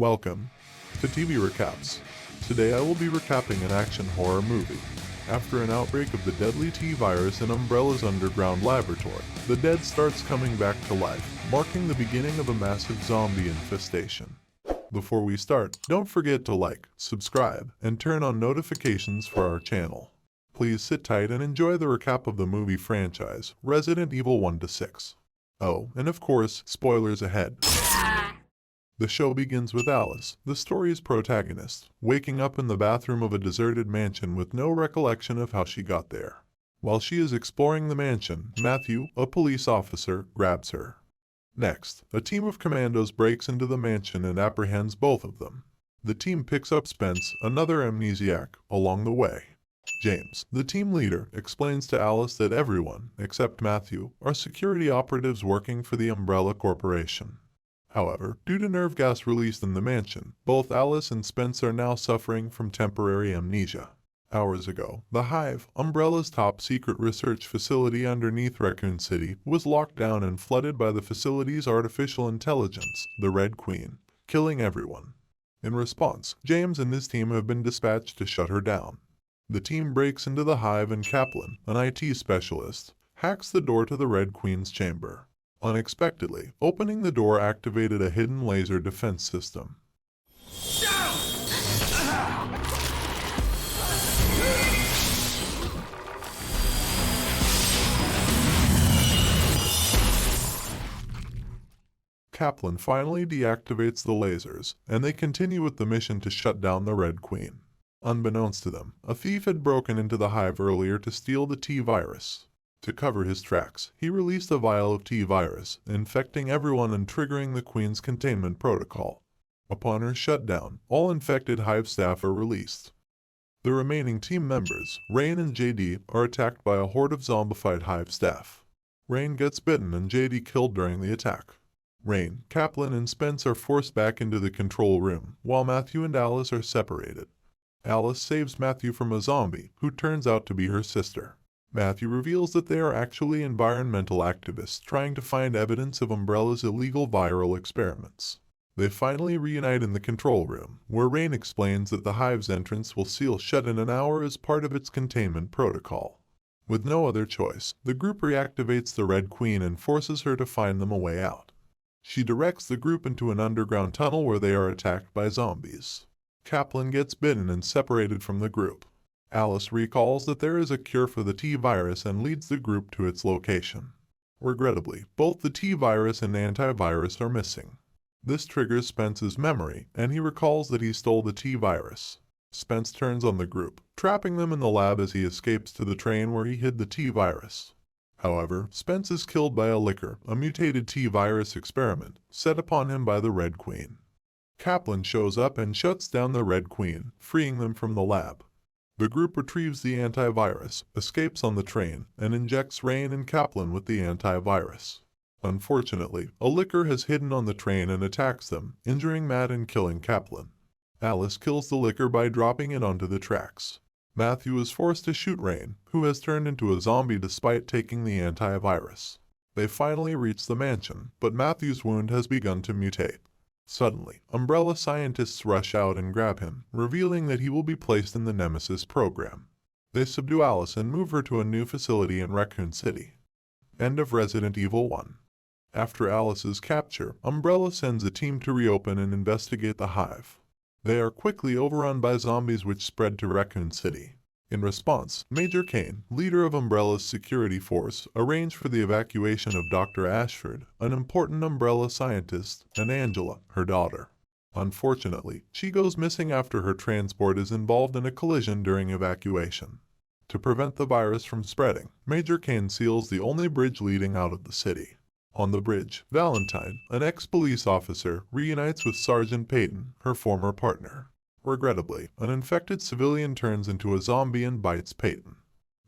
Welcome to TV Recaps. Today I will be recapping an action horror movie. After an outbreak of the deadly T-virus in Umbrella's underground laboratory, the dead starts coming back to life, marking the beginning of a massive zombie infestation. Before we start, don't forget to like, subscribe, and turn on notifications for our channel. Please sit tight and enjoy the recap of the movie franchise, Resident Evil 1-6. Oh, and of course, spoilers ahead. The show begins with Alice, the story's protagonist, waking up in the bathroom of a deserted mansion with no recollection of how she got there. While she is exploring the mansion, Matthew, a police officer, grabs her. Next, a team of commandos breaks into the mansion and apprehends both of them. The team picks up Spence, another amnesiac, along the way. James, the team leader, explains to Alice that everyone, except Matthew, are security operatives working for the Umbrella Corporation. However, due to nerve gas released in the mansion, both Alice and Spence are now suffering from temporary amnesia. Hours ago, the Hive, Umbrella's top-secret research facility underneath Raccoon City, was locked down and flooded by the facility's artificial intelligence, the Red Queen, killing everyone. In response, James and his team have been dispatched to shut her down. The team breaks into the Hive and Kaplan, an IT specialist, hacks the door to the Red Queen's chamber. Unexpectedly, opening the door activated a hidden laser defense system. Kaplan finally deactivates the lasers, and they continue with the mission to shut down the Red Queen. Unbeknownst to them, a thief had broken into the Hive earlier to steal the T-virus. To cover his tracks, he released a vial of T-virus, infecting everyone and triggering the Queen's containment protocol. Upon her shutdown, all infected Hive staff are released. The remaining team members, Rain and JD, are attacked by a horde of zombified Hive staff. Rain gets bitten and JD killed during the attack. Rain, Kaplan, and Spence are forced back into the control room, while Matthew and Alice are separated. Alice saves Matthew from a zombie, who turns out to be her sister. Matthew reveals that they are actually environmental activists trying to find evidence of Umbrella's illegal viral experiments. They finally reunite in the control room, where Rain explains that the Hive's entrance will seal shut in an hour as part of its containment protocol. With no other choice, the group reactivates the Red Queen and forces her to find them a way out. She directs the group into an underground tunnel where they are attacked by zombies. Kaplan gets bitten and separated from the group. Alice recalls that there is a cure for the T-virus and leads the group to its location. Regrettably, both the T-virus and antivirus are missing. This triggers Spence's memory, and he recalls that he stole the T-virus. Spence turns on the group, trapping them in the lab as he escapes to the train where he hid the T-virus. However, Spence is killed by a liquor, a mutated T-virus experiment, set upon him by the Red Queen. Kaplan shows up and shuts down the Red Queen, freeing them from the lab. The group retrieves the antivirus, escapes on the train, and injects Rain and Kaplan with the antivirus. Unfortunately, a licker has hidden on the train and attacks them, injuring Matt and killing Kaplan. Alice kills the licker by dropping it onto the tracks. Matthew is forced to shoot Rain, who has turned into a zombie despite taking the antivirus. They finally reach the mansion, but Matthew's wound has begun to mutate. Suddenly, Umbrella scientists rush out and grab him, revealing that he will be placed in the Nemesis program. They subdue Alice and move her to a new facility in Raccoon City. End of Resident Evil 1. After Alice's capture, Umbrella sends a team to reopen and investigate the Hive. They are quickly overrun by zombies which spread to Raccoon City. In response, Major Kane, leader of Umbrella's security force, arranged for the evacuation of Dr. Ashford, an important Umbrella scientist, and Angela, her daughter. Unfortunately, she goes missing after her transport is involved in a collision during evacuation. To prevent the virus from spreading, Major Kane seals the only bridge leading out of the city. On the bridge, Valentine, an ex-police officer, reunites with Sergeant Peyton, her former partner. Regrettably, an infected civilian turns into a zombie and bites Peyton.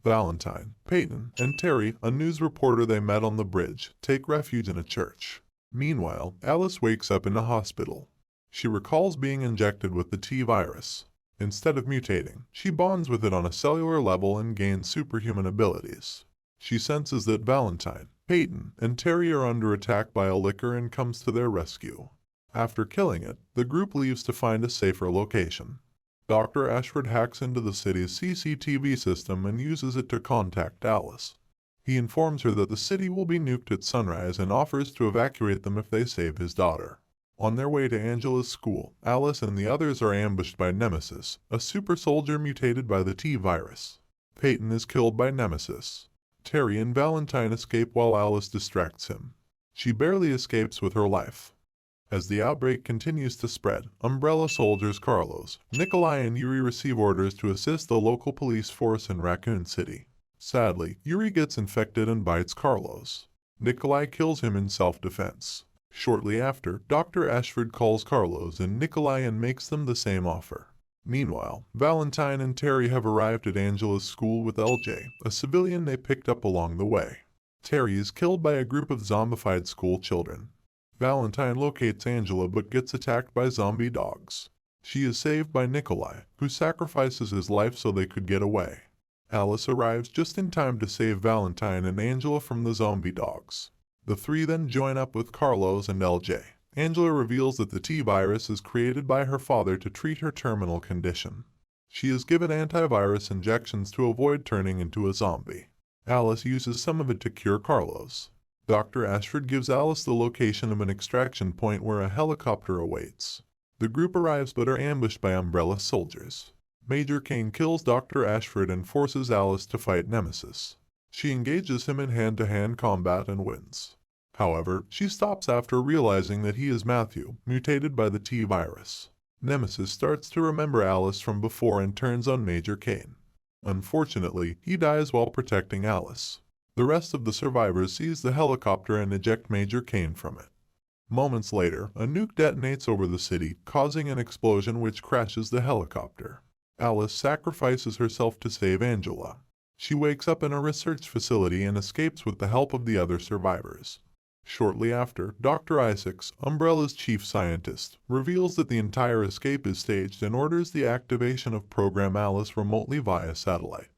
Valentine, Peyton, and Terry, a news reporter they met on the bridge, take refuge in a church. Meanwhile, Alice wakes up in a hospital. She recalls being injected with the T-virus. Instead of mutating, she bonds with it on a cellular level and gains superhuman abilities. She senses that Valentine, Peyton, and Terry are under attack by a licker and comes to their rescue. After killing it, the group leaves to find a safer location. Dr. Ashford hacks into the city's CCTV system and uses it to contact Alice. He informs her that the city will be nuked at sunrise and offers to evacuate them if they save his daughter. On their way to Angela's school, Alice and the others are ambushed by Nemesis, a super soldier mutated by the T-virus. Peyton is killed by Nemesis. Terry and Valentine escape while Alice distracts him. She barely escapes with her life. As the outbreak continues to spread, Umbrella soldiers Carlos, Nikolai and Yuri receive orders to assist the local police force in Raccoon City. Sadly, Yuri gets infected and bites Carlos. Nikolai kills him in self-defense. Shortly after, Dr. Ashford calls Carlos and Nikolai and makes them the same offer. Meanwhile, Valentine and Terry have arrived at Angela's school with LJ, a civilian they picked up along the way. Terry is killed by a group of zombified school children. Valentine locates Angela but gets attacked by zombie dogs. She is saved by Nikolai, who sacrifices his life so they could get away. Alice arrives just in time to save Valentine and Angela from the zombie dogs. The three then join up with Carlos and LJ. Angela reveals that the T-virus is created by her father to treat her terminal condition. She is given antivirus injections to avoid turning into a zombie. Alice uses some of it to cure Carlos. Dr. Ashford gives Alice the location of an extraction point where a helicopter awaits. The group arrives but are ambushed by Umbrella soldiers. Major Kane kills Dr. Ashford and forces Alice to fight Nemesis. She engages him in hand-to-hand combat and wins. However, she stops after realizing that he is Matthew, mutated by the T-virus. Nemesis starts to remember Alice from before and turns on Major Kane. Unfortunately, he dies while protecting Alice. The rest of the survivors seize the helicopter and eject Major Kane from it. Moments later, a nuke detonates over the city, causing an explosion which crashes the helicopter. Alice sacrifices herself to save Angela. She wakes up in a research facility and escapes with the help of the other survivors. Shortly after, Dr. Isaacs, Umbrella's chief scientist, reveals that the entire escape is staged and orders the activation of Program Alice remotely via satellite.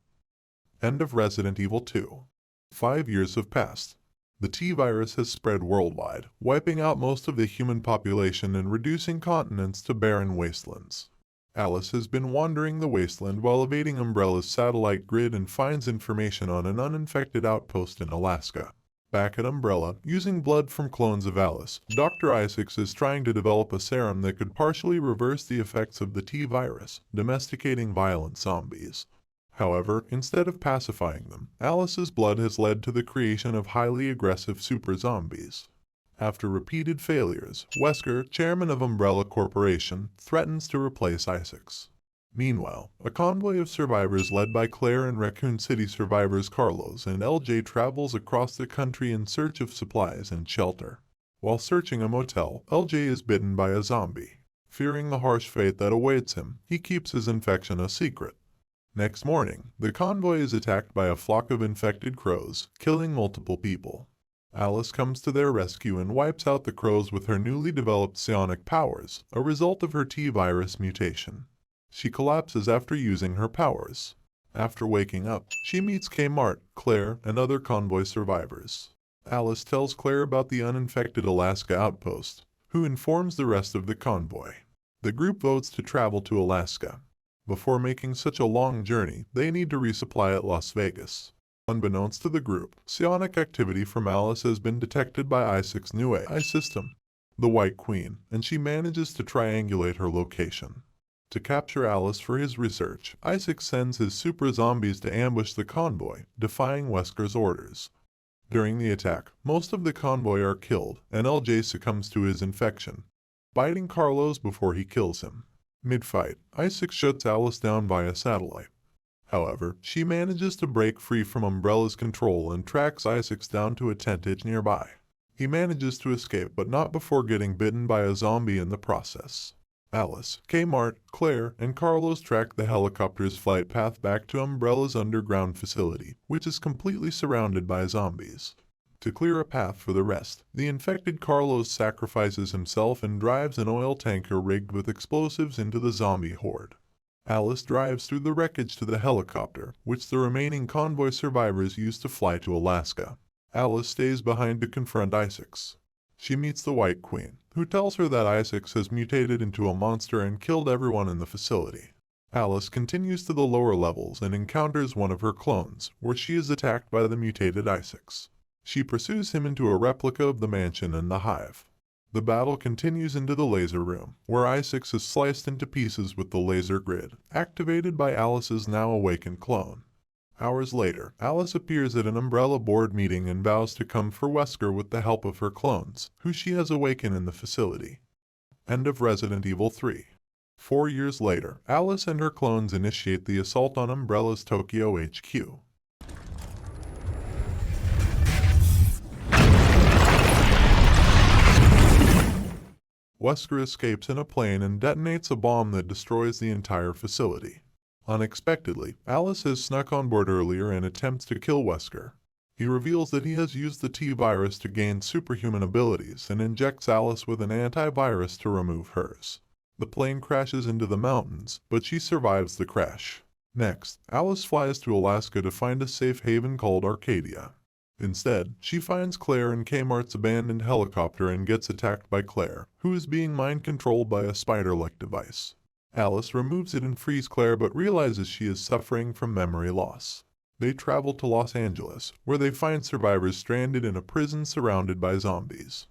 End of Resident Evil 2. 5 years have passed. The T-virus has spread worldwide, wiping out most of the human population and reducing continents to barren wastelands. Alice has been wandering the wasteland while evading Umbrella's satellite grid and finds information on an uninfected outpost in Alaska. Back at Umbrella, using blood from clones of Alice, Dr. Isaacs is trying to develop a serum that could partially reverse the effects of the T-virus, domesticating violent zombies. However, instead of pacifying them, Alice's blood has led to the creation of highly aggressive super zombies. After repeated failures, Wesker, chairman of Umbrella Corporation, threatens to replace Isaacs. Meanwhile, a convoy of survivors led by Claire and Raccoon City survivors Carlos and LJ travels across the country in search of supplies and shelter. While searching a motel, LJ is bitten by a zombie. Fearing the harsh fate that awaits him, he keeps his infection a secret. Next morning, the convoy is attacked by a flock of infected crows, killing multiple people. Alice comes to their rescue and wipes out the crows with her newly developed psionic powers, a result of her T-virus mutation. She collapses after using her powers. After waking up, she meets Kmart, Claire, and other convoy survivors. Alice tells Claire about the uninfected Alaska outpost, who informs the rest of the convoy. The group votes to travel to Alaska. Before making such a long journey, they need to resupply at Las Vegas. Unbeknownst to the group, psionic activity from Alice has been detected by Isaac's new AI system, the White Queen, and she manages to triangulate her location. To capture Alice for his research, Isaac sends his super zombies to ambush the convoy, defying Wesker's orders. During the attack, most of the convoy are killed, and LJ succumbs to his infection, biting Carlos before he kills him. Mid-fight, Isaac shuts Alice down via satellite. However, she manages to break free from Umbrella's control and tracks Isaac down to a tentage nearby. He manages to escape but not before getting bitten by a zombie in the process. Alice, Kmart, Claire, and Carlos track the helicopter's flight path back to Umbrella's underground facility, which is completely surrounded by zombies. To clear a path for the rest, the infected Carlos sacrifices himself and drives an oil tanker rigged with explosives into the zombie horde. Alice drives through the wreckage to the helicopter, which the remaining convoy survivors use to fly to Alaska. Alice stays behind to confront Isaacs. She meets the White Queen, who tells her that Isaac has mutated into a monster and killed everyone in the facility. Alice continues to the lower levels and encounters one of her clones, where she is attacked by the mutated Isaac. She pursues him into a replica of the mansion and the hive. The battle continues into the laser room, where Isaac is sliced into pieces with the laser grid, activated by Alice's now awakened clone. Hours later, Alice appears at an Umbrella board meeting and vows to come for Wesker with the help of her clones, who she has awakened in the facility. End of Resident Evil 3. 4 years later, Alice and her clones initiate the assault on Umbrella's Tokyo HQ. Wesker escapes in a plane and detonates a bomb that destroys the entire facility. Unexpectedly, Alice has snuck on board earlier and attempts to kill Wesker. He reveals that he has used the T-virus to gain superhuman abilities and injects Alice with an antivirus to remove hers. The plane crashes into the mountains, but she survives the crash. Next, Alice flies to Alaska to find a safe haven called Arcadia. Instead, she finds Claire in Kmart's abandoned helicopter and gets attacked by Claire, who is being mind-controlled by a spider-like device. Alice removes it and frees Claire but realizes she is suffering from memory loss. They travel to Los Angeles, where they find survivors stranded in a prison surrounded by zombies.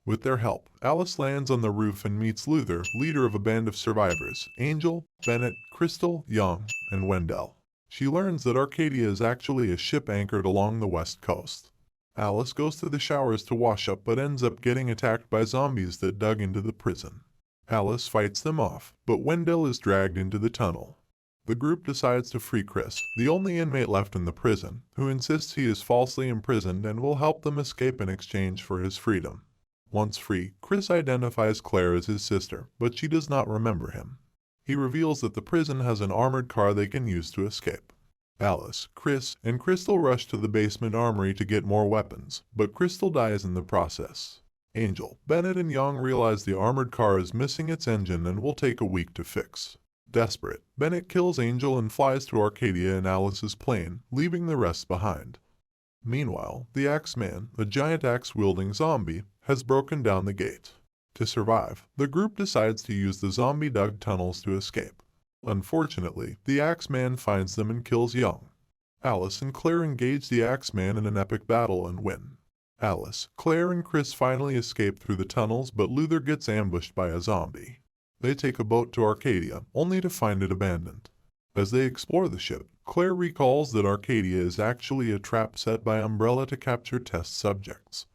With their help, Alice lands on the roof and meets Luther, leader of a band of survivors, Angel, Bennett, Crystal, Young, and Wendell. She learns that Arcadia is actually a ship anchored along the west coast. Alice goes to the showers to wash up but ends up getting attacked by zombies that dug into the prison. Alice fights them off, but Wendell is dragged into the tunnel. The group decides to free Chris, the only inmate left in the prison, who insists he is falsely imprisoned and will help them escape in exchange for his freedom. Once free, Chris identifies Claire as his sister, but she does not remember him. He reveals that the prison has an armored car they can use to escape. Alice, Chris, and Crystal rush to the basement armory to get more weapons, but Crystal dies in the process. Angel, Bennett, and Young realize the armored car is missing its engine and will take a week to fix. Desperate, Bennett kills Angel and flies to Arcadia in Alice's plane, leaving the rest behind. Meanwhile, the Axeman, a giant axe-wielding zombie, has broken down the gate. To survive, the group decides to use the zombie-dug tunnels to escape. Unfortunately, the Axeman finds them and kills Young. Alice and Claire engage the Axeman in an epic battle and win. Alice, Claire, and Chris finally escape through the tunnels, but Luther gets ambushed by a zombie. They take a boat to Arcadia, only to find it abandoned. As they explore the ship, Claire recalls that Arcadia is actually a trap set by Umbrella to capture test subjects.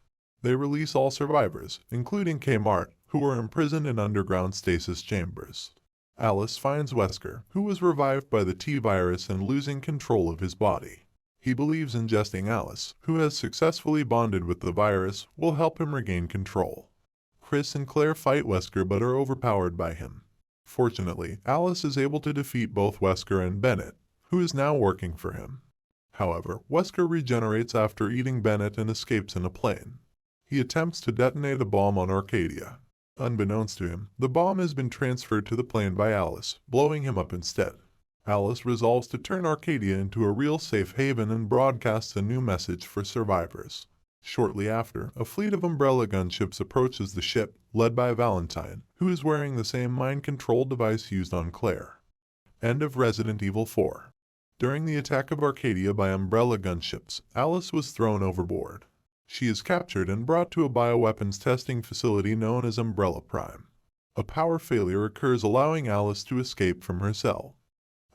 They release all survivors, including Kmart, who were imprisoned in underground stasis chambers. Alice finds Wesker, who was revived by the T-virus and losing control of his body. He believes ingesting Alice, who has successfully bonded with the virus, will help him regain control. Chris and Claire fight Wesker but are overpowered by him. Fortunately, Alice is able to defeat both Wesker and Bennett, who is now working for him. However, Wesker regenerates after eating Bennett and escapes in a plane. He attempts to detonate a bomb on Arcadia. Unbeknownst to him, the bomb has been transferred to the plane by Alice, blowing him up instead. Alice resolves to turn Arcadia into a real safe haven and broadcasts a new message for survivors. Shortly after, a fleet of Umbrella gunships approaches the ship, led by Valentine, who is wearing the same mind-control device used on Claire. End of Resident Evil 4. During the attack of Arcadia by Umbrella gunships, Alice was thrown overboard. She is captured and brought to a bioweapons testing facility known as Umbrella Prime. A power failure occurs, allowing Alice to escape from her cell.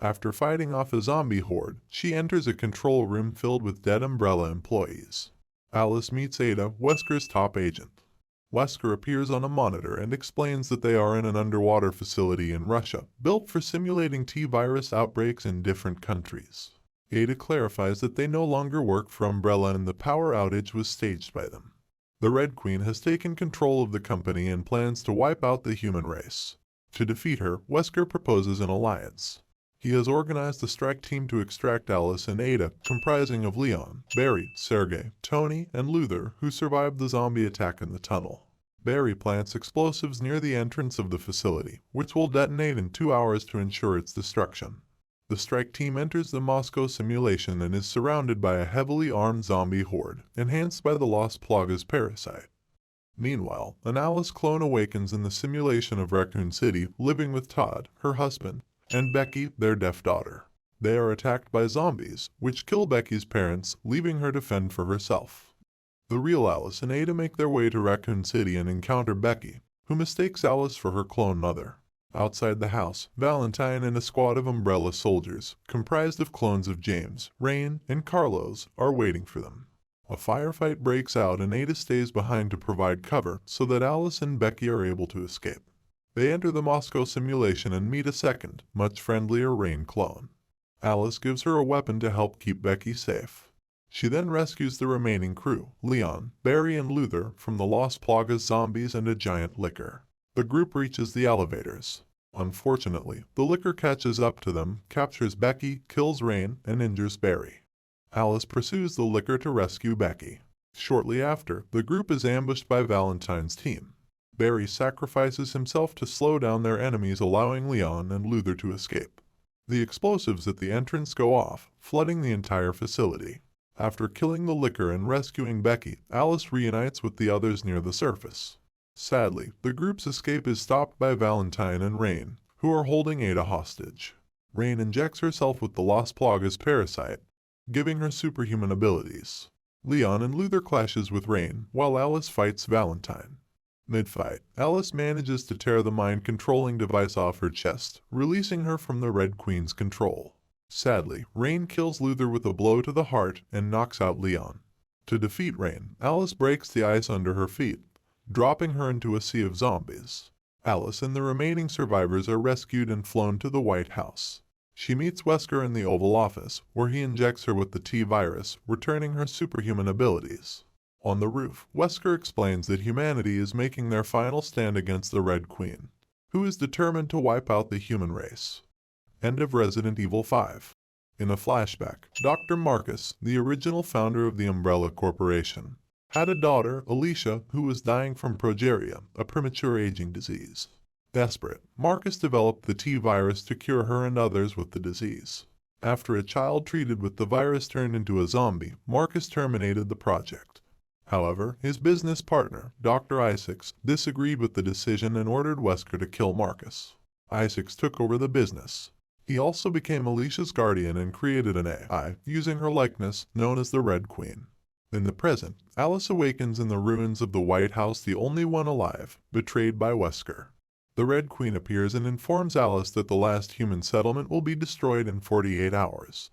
After fighting off a zombie horde, she enters a control room filled with dead Umbrella employees. Alice meets Ada, Wesker's top agent. Wesker appears on a monitor and explains that they are in an underwater facility in Russia, built for simulating T-virus outbreaks in different countries. Ada clarifies that they no longer work for Umbrella and the power outage was staged by them. The Red Queen has taken control of the company and plans to wipe out the human race. To defeat her, Wesker proposes an alliance. He has organized a strike team to extract Alice and Ada, comprising of Leon, Barry, Sergey, Tony, and Luther, who survived the zombie attack in the tunnel. Barry plants explosives near the entrance of the facility, which will detonate in 2 hours to ensure its destruction. The strike team enters the Moscow simulation and is surrounded by a heavily armed zombie horde, enhanced by the Lost Plaga's parasite. Meanwhile, an Alice clone awakens in the simulation of Raccoon City, living with Todd, her husband, and Becky, their deaf daughter. They are attacked by zombies, which kill Becky's parents, leaving her to fend for herself. The real Alice and Ada make their way to Raccoon City and encounter Becky, who mistakes Alice for her clone mother. Outside the house, Valentine and a squad of Umbrella soldiers, comprised of clones of James, Rain, and Carlos, are waiting for them. A firefight breaks out and Ada stays behind to provide cover so that Alice and Becky are able to escape. They enter the Moscow simulation and meet a second, much friendlier Rain clone. Alice gives her a weapon to help keep Becky safe. She then rescues the remaining crew, Leon, Barry, and Luther, from the Las Plagas zombies and a giant licker. The group reaches the elevators. Unfortunately, the licker catches up to them, captures Becky, kills Rain, and injures Barry. Alice pursues the licker to rescue Becky. Shortly after, the group is ambushed by Valentine's team. Barry sacrifices himself to slow down their enemies, allowing Leon and Luther to escape. The explosives at the entrance go off, flooding the entire facility. After killing the licker and rescuing Becky, Alice reunites with the others near the surface. Sadly, the group's escape is stopped by Valentine and Rain, who are holding Ada hostage. Rain injects herself with the Las Plagas parasite, giving her superhuman abilities. Leon and Luther clashes with Rain, while Alice fights Valentine. Mid-fight, Alice manages to tear the mind-controlling device off her chest, releasing her from the Red Queen's control. Sadly, Rain kills Luther with a blow to the heart and knocks out Leon. To defeat Rain, Alice breaks the ice under her feet, dropping her into a sea of zombies. Alice and the remaining survivors are rescued and flown to the White House. She meets Wesker in the Oval Office, where he injects her with the T-virus, returning her superhuman abilities. On the roof, Wesker explains that humanity is making their final stand against the Red Queen, who is determined to wipe out the human race. End of Resident Evil 5. In a flashback, Dr. Marcus, the original founder of the Umbrella Corporation, had a daughter, Alicia, who was dying from progeria, a premature aging disease. Desperate, Marcus developed the T-virus to cure her and others with the disease. After a child treated with the virus turned into a zombie, Marcus terminated the project. However, his business partner, Dr. Isaacs, disagreed with the decision and ordered Wesker to kill Marcus. Isaacs took over the business. He also became Alicia's guardian and created an AI, using her likeness, known as the Red Queen. In the present, Alice awakens in the ruins of the White House, the only one alive, betrayed by Wesker. The Red Queen appears and informs Alice that the last human settlement will be destroyed in 48 hours.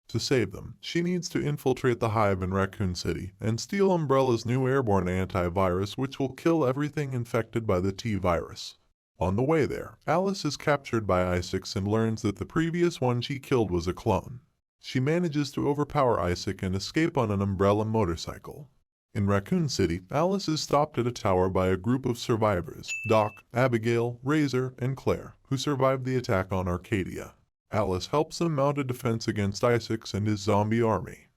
To save them, she needs to infiltrate the hive in Raccoon City and steal Umbrella's new airborne antivirus, which will kill everything infected by the T-virus. On the way there, Alice is captured by Isaacs and learns that the previous one she killed was a clone. She manages to overpower Isaac and escape on an Umbrella motorcycle. In Raccoon City, Alice is stopped at a tower by a group of survivors, Doc, Abigail, Razor, and Claire, who survived the attack on Arcadia. Alice helps them mount a defense against Isaacs and his zombie army.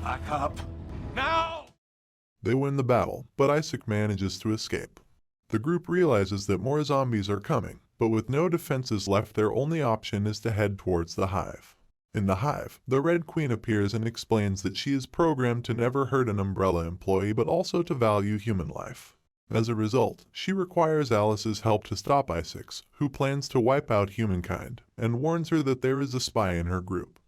Back up! Now! They win the battle, but Isaac manages to escape. The group realizes that more zombies are coming, but with no defenses left, their only option is to head towards the hive. In the hive, the Red Queen appears and explains that she is programmed to never hurt an Umbrella employee but also to value human life. As a result, she requires Alice's help to stop Isaacs, who plans to wipe out humankind, and warns her that there is a spy in her group.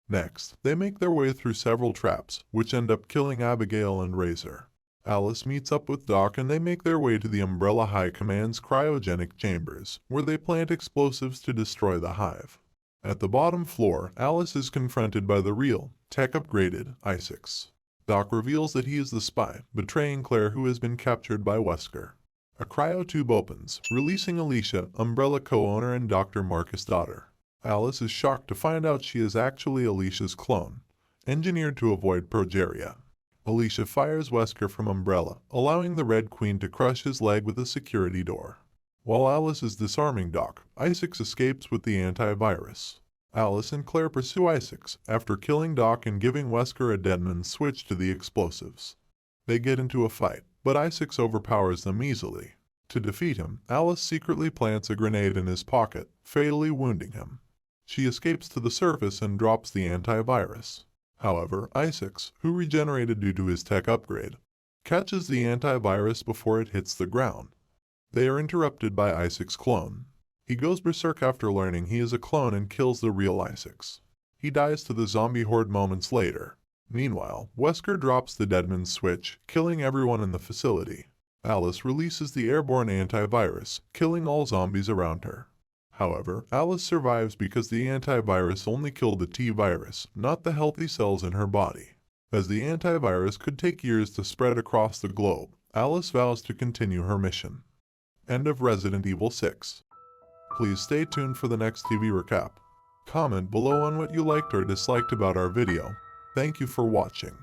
Next, they make their way through several traps, which end up killing Abigail and Razor. Alice meets up with Doc and they make their way to the Umbrella High Command's cryogenic chambers, where they plant explosives to destroy the hive. At the bottom floor, Alice is confronted by the real, tech-upgraded Isaacs. Doc reveals that he is the spy, betraying Claire, who has been captured by Wesker. A cryotube opens, releasing Alicia, Umbrella co-owner and Dr. Marcus' daughter. Alice is shocked to find out she is actually Alicia's clone, engineered to avoid progeria. Alicia fires Wesker from Umbrella, allowing the Red Queen to crush his leg with a security door. While Alice is disarming Doc, Isaacs escapes with the antivirus. Alice and Claire pursue Isaacs, after killing Doc and giving Wesker a detonant switch to the explosives. They get into a fight, but Isaacs overpowers them easily. To defeat him, Alice secretly plants a grenade in his pocket, fatally wounding him. She escapes to the surface and drops the antivirus. However, Isaacs, who regenerated due to his tech upgrade, catches the antivirus before it hits the ground. They are interrupted by Isaac's clone. He goes berserk after learning he is a clone and kills the real Isaacs. He dies to the zombie horde moments later. Meanwhile, Wesker drops the Deadman's switch, killing everyone in the facility. Alice releases the airborne antivirus, killing all zombies around her. However, Alice survives because the antivirus only killed the T-virus, not the healthy cells in her body. As the antivirus could take years to spread across the globe, Alice vows to continue her mission. End of Resident Evil 6. Please stay tuned for the next TV recap. Comment below on what you liked or disliked about our video. Thank you for watching.